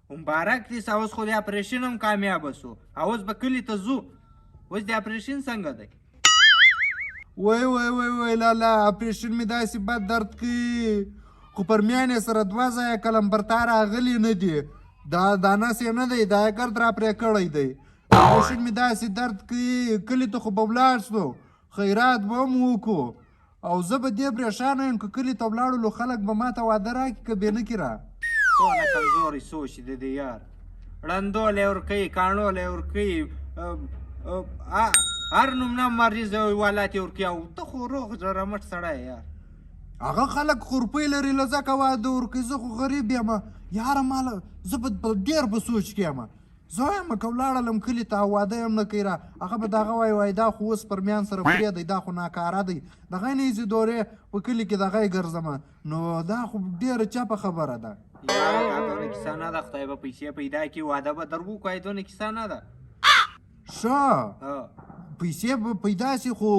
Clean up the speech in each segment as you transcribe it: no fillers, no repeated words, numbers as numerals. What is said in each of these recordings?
مبارک دې سه، اوس خو د اپریشن هم کامیابه سو، اوس به کلي ته ځو. اوس د اپریشن څنګه دی؟ وای لالا اپریشن مې داسې بد درد کوي، خو پر میانې سره 2 ځایه کلمبرتا راغلي نه دي. دا نس یې نه دی، دا یې ګرد را پرې کړی دی. اپریشن مې داسې درد کوي، کلي ته خو به ولاړ سو، خیرات به هم وکړو، او زه به دې پریشانه یم که کلي ته ولاړو نو خلک به ماته واده راکړي که بې نه کړي را. څونه کمزوری سوچ دی د یار، ړندولی ورکوي، کاڼولی ورکوي، هر نومنه مریض ولات یې ورکوي، او ته خو روغ رمټ سړی یار. هغه خلک خورپۍ لري له ځکه واده ورکوي، زه خو غریب یم یاره، ماله زه به ډېر په سوچ کې یم. زه یم که ولاړلم کلي ته او واده یم نه کوي را، هغه به دغه وایي دا خو اوس پر میان سره پرېږدی، دا خو ناکاره دی، دغه نه ایزي دورې په کلي کې دغه یې ګرځمه، نو دا خو ډېره چپه خبره ده. یاره دا دونه کیسه نه ده، خدای به پیسې پیدا کړي، واده به در وکړي، دونه کیسه نه ده. ښه پیسې به پیدا سي، خو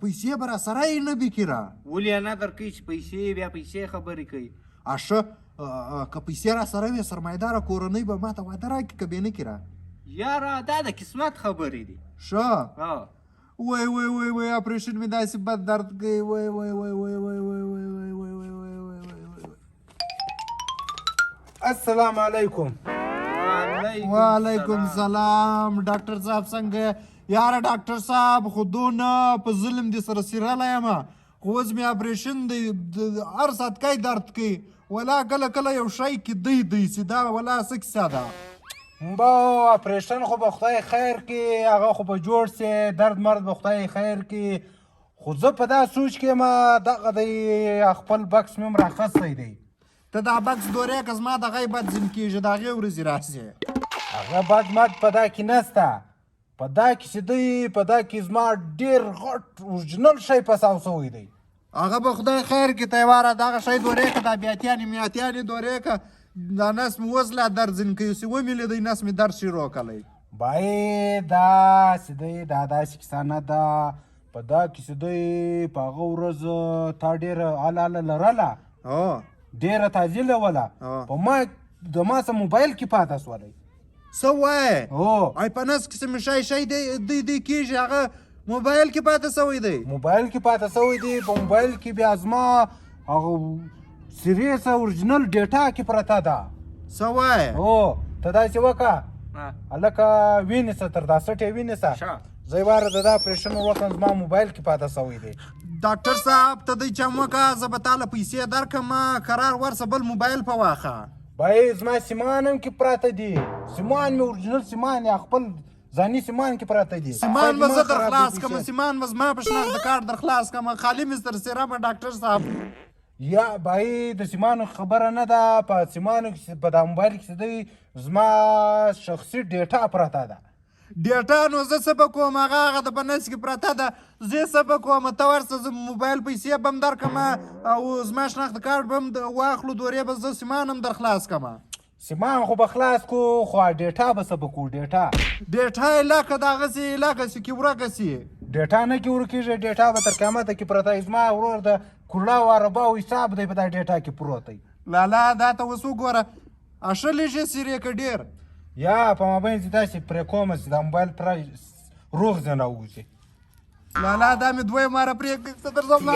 پیسې به راسره یې نه بیکي را. ولې یې نه درکوي چې پیسې بیا پیسې خبرې کوي؟ ښه که پیسې راسره وي سرمایهداره کورنۍ به ماته واده راکړي که بې نه کړي را. یاره دا د قسمت خبرې دي. ښه وای اپریشن مې داسې بد درد کوي، السلام علیکم. وعلیکم سلام. ډاکټر صاحب څنګه یاره؟ ډاکټر صاحب خو دونه په ظلم دې سره سیرلی یم، خو اوس مې اپریشن دی، هر ساعت درد کوي، ولا کله یو شی کې دی سي، دا ولا څه کیسه ده؟ با اپریشن خو به خدای خیر کړي، هغه خو به جوړ سي، درد مرد به خدای خیر کړي، خو زه په دا سوچ کې یم دغه دی خپل بکس مې هم راخستی دی. ته دا بکس دورې که زما دغه بد ځین کېږي، د هغې ورځې راسې. هغه بد مد په دا کې نسته، په دا کې چې دی په دا کې زما ډېر غټ اورجینل شی پساو سوی دی. هغه به خدای خیر کړي، ته یې واره دغه شی دورې که دا بیاتیانې میاتیانې دورې که دا نس مې اوس لا درد ځین کوي، چې ومې لیدی نس مې درد شروع کړی. بای داسې دی، دا داسې کیسه نه ده، په دا کې چې دی په هغه ورځ تا ډېره اله لرله، ډېره تعجیله وله، په ما د ما څه موبایل کې پاته سولی. څه وایې؟ ای په نس کې چې مې شی دی کېږي، هغه موبایل کې پاته سوی دی؟ موبایل کې پاته سوی دی، په موبایل کې بیا زما هغه سیریس اورجینل ډیټا کې پرته ده. څه وایې؟ ته داسې وکړه هلکه ونیسه، تر دا سټ یې ونیسه، زه یې واره د دا اپریشن وکړم، زما موبایل کې پاته سوی دی. ډاکټر صاحب ته دی چم وکړه، زه به تاله پیسې درکړم، قرار ورسه بل موبایل په واخه. بای زما سیمان هم کې پراته دي، سیمان مې اورجینل سیمان یا خپل ځاني سیمان کې پراته دي. سیمان به زه در خلاص کړم، سیمان به زما په شناخت د کارت در خلاص کړم، خالي مې در سیرمه ډاکټر صاحب. یا بای د سیمانو خبره نه ده، په سیمانو کې په دا موبایل کې دی زما شخصي ډیټا پراته ده. ډیټا نو زه څه به کوم؟ هغه د په نس کې پرته ده، زه یې څه به کوم؟ ته ورسه زه موبایل پیسې به هم درکړم او زما شناخت کارت به هم واخلو، دورې به زه سیمان هم در خلاص کړم. سیمان خو به خلاص کو، خو ډیټا به څه به کو؟ ډیټا یې لکه دغسې لکه چې ورکه سي. ډیټا نه کې ورکېږي، ډیټا به تر قیامته کې پرته. زما ورور د کورلا او عرباو حساب دی په دا ډیټا کې پروت دی. لالا دا ته اوس وګوره، اښلې سیرې که ډېر یا په مابین چې داسې پرې کومه چې دا موبایل پرایس روغ ځای راوځي. لالا دا مې دوی ماره پرېږدي، څه درځم نه